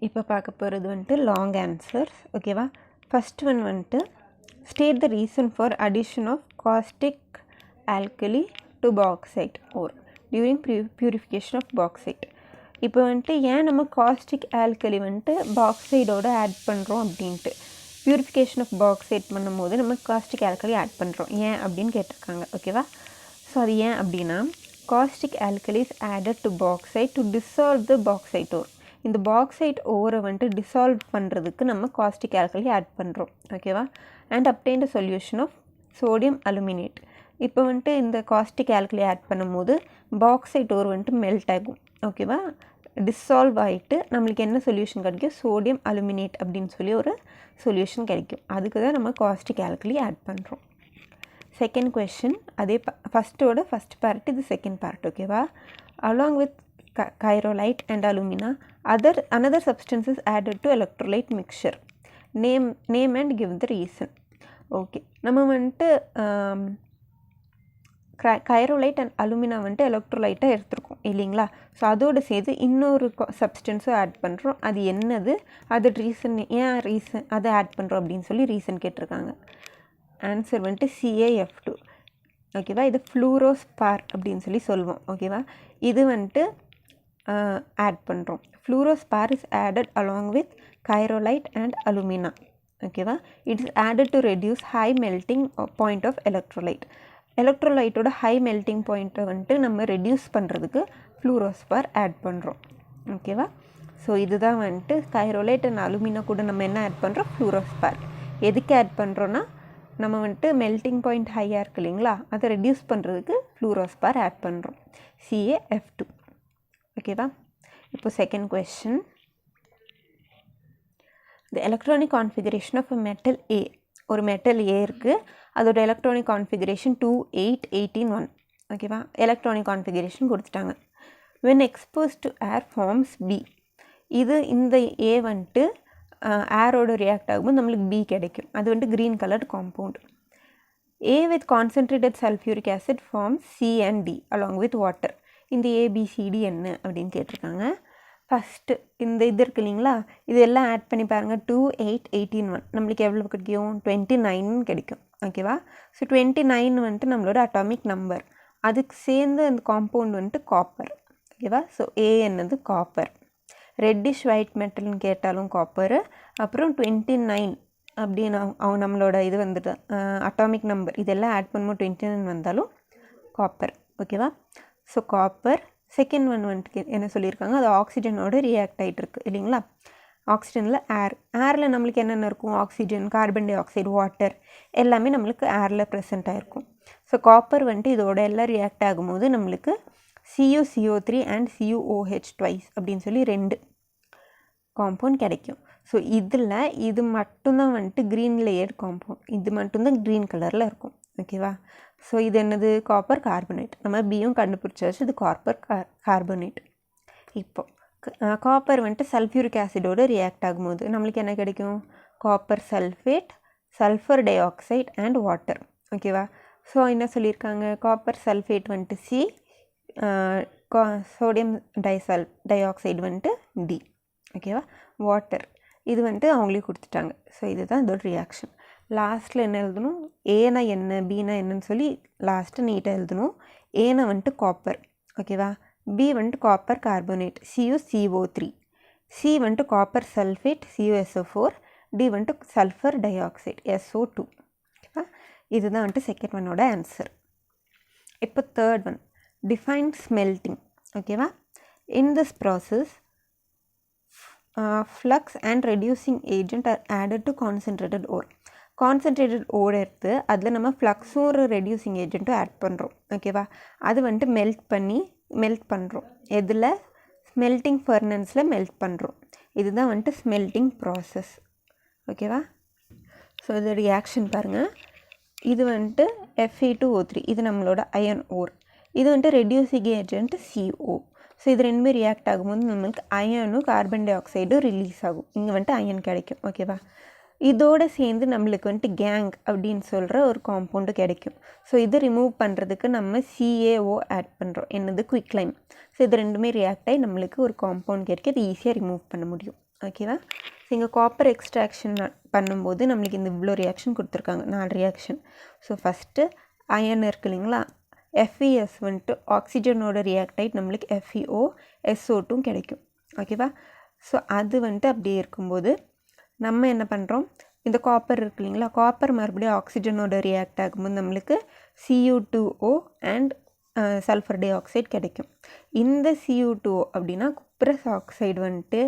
இப்போ பார்க்க போகிறது வந்துட்டு லாங் ஆன்சர்ஸ் ஓகேவா. ஃபஸ்ட் ஒன் வந்துட்டு state the reason for addition of caustic alkali to bauxite ore during purification of bauxite. இப்போ வந்துட்டு ஏன் நம்ம காஸ்டிக் ஆல்கலி வந்துட்டு பாக்சைடோடு ஆட் பண்ணுறோம் அப்படின்ட்டு பியூரிஃபிகேஷன் ஆஃப் பாக்சைட் பண்ணும்போது நம்ம காஸ்டிக் ஆல்கலி ஆட் பண்ணுறோம் ஏன் அப்படின்னு கேட்டிருக்காங்க ஓகேவா. ஸோ அது ஏன் அப்படின்னா caustic alkali is added to bauxite to dissolve the bauxite ore. இந்த பாக்சைட் ஓரை வந்துட்டு டிசால்வ் பண்ணுறதுக்கு நம்ம காஸ்டிக் ஆல்கலி ஆட் பண்ணுறோம் ஓகேவா. And obtain the solution of sodium aluminate. இப்போ வந்துட்டு இந்த காஸ்டிக் ஆல்கலி ஆட் பண்ணும்போது பாக்சைட் ஓர் வந்துட்டு மெல்ட் ஆகும் ஓகேவா. டிசால்வ் ஆகிட்டு நம்மளுக்கு என்ன சொல்யூஷன் கிடைக்கும், சோடியம் அலுமினேட் அப்படின்னு சொல்லி ஒரு சொல்யூஷன் கிடைக்கும். அதுக்கு தான் நம்ம காஸ்டிக் ஆல்கலி ஆட் பண்ணுறோம். செகண்ட் கொஷின் அதே ஃபஸ்ட்டோட ஃபஸ்ட் பார்ட் இது செகண்ட் பார்ட் ஓகேவா. Along with chirolite and alumina another substance is added to electrolyte mixture. Name and give the reason. Okay, நம்ம வந்துட்டு கைரோலைட் அண்ட் அலுமினா வந்துட்டு எலக்ட்ரோலைட்டாக எடுத்துருக்கோம் இல்லைங்களா. ஸோ அதோடு சேர்த்து இன்னொரு சப்ஸ்டன்ஸும் ஆட் பண்ணுறோம். அது என்னது, அது ரீசன், ஏன் ரீசன் அதை ஆட் பண்ணுறோம் அப்படின்னு சொல்லி ரீசன் கேட்டிருக்காங்க. ஆன்சர் வந்துட்டு CaF2 ஓகேவா. இது ஃப்ளூரோஸ்பார் அப்படின்னு சொல்லி சொல்லுவோம் ஓகேவா. இது வந்துட்டு ஆட் பண்ணுறோம். Fluorspar is added along with cryolite and alumina ஓகேவா. It is added to reduce high melting point of electrolyte. எலக்ட்ரோலைட்டோட ஹை மெல்ட்டிங் பாயிண்ட்டை வந்துட்டு நம்ம ரெடியூஸ் பண்ணுறதுக்கு ஃப்ளூரோஸ்பார் ஆட் பண்ணுறோம் ஓகேவா. ஸோ இதுதான் வந்துட்டு கைரோலைட் அண்ட் அலுமினா கூட நம்ம என்ன ஆட் பண்ணுறோம், ஃப்ளூரோஸ்பார். எதுக்கு ஆட் பண்ணுறோன்னா நம்ம வந்துட்டு மெல்ட்டிங் பாயிண்ட் ஹையாக இருக்குது இல்லைங்களா, அதை ரெடியூஸ் பண்ணுறதுக்கு ஃப்ளூரோஸ்பார் ஆட் பண்ணுறோம். CaF2 ஓகேவா. இப்போ second question, the electronic configuration of a metal A. ஒரு மெட்டல் A இருக்குது, அதோட எலக்ட்ரானிக் கான்ஃபிகரேஷன் 2 8 18 1 ஓகேவா. எலக்ட்ரானிக் கான்ஃபிகரேஷன் கொடுத்துட்டாங்க. When expose to air forms B. இது இந்த A வந்துட்டு ஏரோட ரியாக்ட் ஆகும்போது நம்மளுக்கு B கிடைக்கும். அது வந்துட்டு green coloured compound. A with concentrated sulfuric acid forms C and D along with water. இந்த ABCD என்ன அப்படின்னு கேட்டிருக்காங்க. ஃபஸ்ட்டு இந்த இது இருக்கு இல்லைங்களா, இது எல்லாம் ஆட் பண்ணி பாருங்கள். 2 8 18 1 நம்மளுக்கு எவ்வளோ கிடைக்கும், 29 கிடைக்கும் ஓகேவா. ஸோ 29 வந்துட்டு நம்மளோட அட்டாமிக் நம்பர். அதுக்கு சேர்ந்து அந்த காம்பவுண்ட் வந்துட்டு காப்பர் ஓகேவா. ஸோ A என்னது காப்பர். ரெட்டிஷ் ஒயிட் மெட்டல்னு கேட்டாலும் காப்பரு. அப்புறம் 29 அப்படின்னு அவங்க நம்மளோட இது வந்துட்டு அட்டாமிக் நம்பர் இதெல்லாம் ஆட் பண்ணும்போது 29 வந்தாலும் காப்பர் ஓகேவா. So copper. செகண்ட் ஒன் வந்துட்டு என்ன சொல்லியிருக்காங்க, அது ஆக்சிஜனோட ரியாக்ட் ஆகிட்டு இருக்குது இல்லைங்களா. ஆக்சிஜனில் ஏரில் நம்மளுக்கு என்னென்ன இருக்கும், oxygen, carbon di oxide, water எல்லாமே நம்மளுக்கு ஏரில் ப்ரெசென்ட் ஆகிருக்கும். ஸோ காப்பர் வந்துட்டு இதோட எல்லாம் ரியாக்ட் ஆகும்போது நம்மளுக்கு CuCO3 அண்ட் CuOH ட்வைஸ் அப்படின்னு சொல்லி 2 காம்பவுண்ட் கிடைக்கும். ஸோ இதில் இது மட்டும்தான் வந்துட்டு க்ரீன் லேயர் காம்பவுண்ட், இது மட்டும்தான் க்ரீன் கலரில் இருக்கும் ஓகேவா. ஸோ இது என்னது, காப்பர் கார்பனேட். நம்ம பியும் கண்டுபிடிச்சாச்சு, இது காப்பர் கார்பனேட். இப்போ காப்பர் வந்துட்டு சல்ஃபியூரிக் ஆசிடோடு ரியாக்ட் ஆகும்போது நம்மளுக்கு என்ன கிடைக்கும், copper sulphate, sulphur di oxide and water ஓகேவா. ஸோ என்ன சொல்லியிருக்காங்க, காப்பர் சல்ஃபேட் வந்துட்டு C, சோடியம் டை ஆக்சைடு வந்துட்டு D ஓகேவா. வாட்டர் இது வந்துட்டு அவங்களே கொடுத்துட்டாங்க. ஸோ இதுதான் இதோட ரியாக்ஷன். லாஸ்ட்டில் என்ன எழுதணும், ஏனா என்ன பீனா என்னன்னு சொல்லி லாஸ்ட்டு நீட்டாக எழுதணும். ஏனா வந்துட்டு காப்பர் ஓகேவா. B வந்துட்டு காப்பர் கார்பனேட் CuCO3, C வந்துட்டு காப்பர் சல்ஃபேட் CuSO4, D வந்துட்டு சல்ஃபர் டை ஆக்சைடு SO2 ஓகேவா. இதுதான் வந்துட்டு செகண்ட் ஒன்னோட ஆன்சர். இப்போ தேர்ட் ஒன், டிஃபைன் ஸ்மெல்ட்டிங் ஓகேவா. In this process flux and reducing agent are added to concentrated ore. Concentrated ore எடுத்து அதில் நம்ம ஃப்ளக்ஸும் ஒரு ரெடியூசிங் ஏஜென்ட்டும் ஆட் பண்ணுறோம் ஓகேவா. அது வந்துட்டு மெல்ட் பண்ணுறோம். எதில், ஸ்மெல்ட்டிங் ஃபர்னன்ஸில் மெல்ட் பண்ணுறோம். இதுதான் வந்துட்டு ஸ்மெல்ட்டிங் ப்ராசஸ் ஓகேவா. ஸோ இது ரியாக்ஷன் பாருங்கள். இது வந்துட்டு Fe2O3, இது நம்மளோட அயன் ஓர். இது வந்துட்டு ரெடியூசிங் ஏஜென்ட் CO. ஸோ இது ரெண்டுமே ரியாக்ட் ஆகும்போது நம்மளுக்கு அயனும் கார்பன் டை ஆக்சைடும் ரிலீஸ் ஆகும். இங்கே வந்துட்டு அயன் கிடைக்கும் ஓகேவா. இதோடு சேர்ந்து நம்மளுக்கு வந்துட்டு கேங் அப்படின்னு சொல்கிற ஒரு காம்பவுண்டு கிடைக்கும். ஸோ இது ரிமூவ் பண்ணுறதுக்கு நம்ம CaO ஆட் பண்ணுறோம், என்னது குவிக்லைம். ஸோ இது ரெண்டுமே ரியாக்ட் ஆகி நம்மளுக்கு ஒரு காம்பவுண்ட் கிடைக்கும், இது ஈஸியாக ரிமூவ் பண்ண முடியும் ஓகேவா. ஸோ இங்கே காப்பர் எக்ஸ்ட்ராக்ஷன் பண்ணும்போது நம்மளுக்கு இந்த இவ்வளோ ரியாக்ஷன் கொடுத்துருக்காங்க, 4 ரியாக்ஷன். ஸோ ஃபஸ்ட்டு அயன் இருக்கு இல்லைங்களா, FeS வந்துட்டு ஆக்சிஜனோட ரியாக்ட் ஆகிட்டு நம்மளுக்கு FeO SO2 கிடைக்கும். ஓகேவா. ஸோ அது வந்துட்டு அப்படியே இருக்கும்போது நம்ம என்ன பண்ணுறோம், இந்த காப்பர் இருக்கு இல்லைங்களா, காப்பர் மறுபடியும் ஆக்சிஜனோட ரியாக்ட் ஆகும்போது நம்மளுக்கு Cu2O and sulphur di oxide கிடைக்கும். இந்த Cu2O அப்படின்னா குப்ரஸ் ஆக்சைடு வந்துட்டு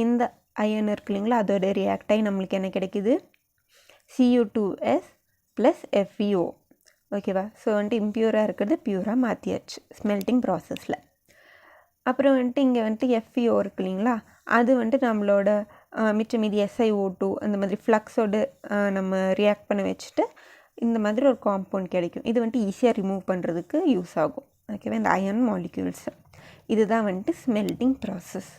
இந்த அயன் இருக்கு இல்லைங்களா அதோட ரியாக்ட் ஆகி நம்மளுக்கு என்ன கிடைக்குது, Cu2S ப்ளஸ் FeO. ஓகேவா. ஸோ வந்துட்டு இம்ப்யூராக இருக்கிறது பியூராக மாற்றியாச்சு ஸ்மெல்ட்டிங் ப்ராசஸில். அப்புறம் வந்துட்டு இங்கே வந்துட்டு FeO இருக்கு இல்லைங்களா, அது வந்துட்டு நம்மளோட மிச்ச மீதி SiO2 அந்த மாதிரி ஃப்ளக்ஸோடு நம்ம ரியாக்ட் பண்ண வச்சுட்டு இந்த மாதிரி ஒரு காம்பவுண்ட் கிடைக்கும். இது வந்துட்டு ஈஸியாக ரிமூவ் பண்ணுறதுக்கு யூஸ் ஆகும். ஓகேவா. இந்த அயன் மாலிக்யூல்ஸ் இதுதான் வந்துட்டு ஸ்மெல்ட்டிங் ப்ராசஸ்.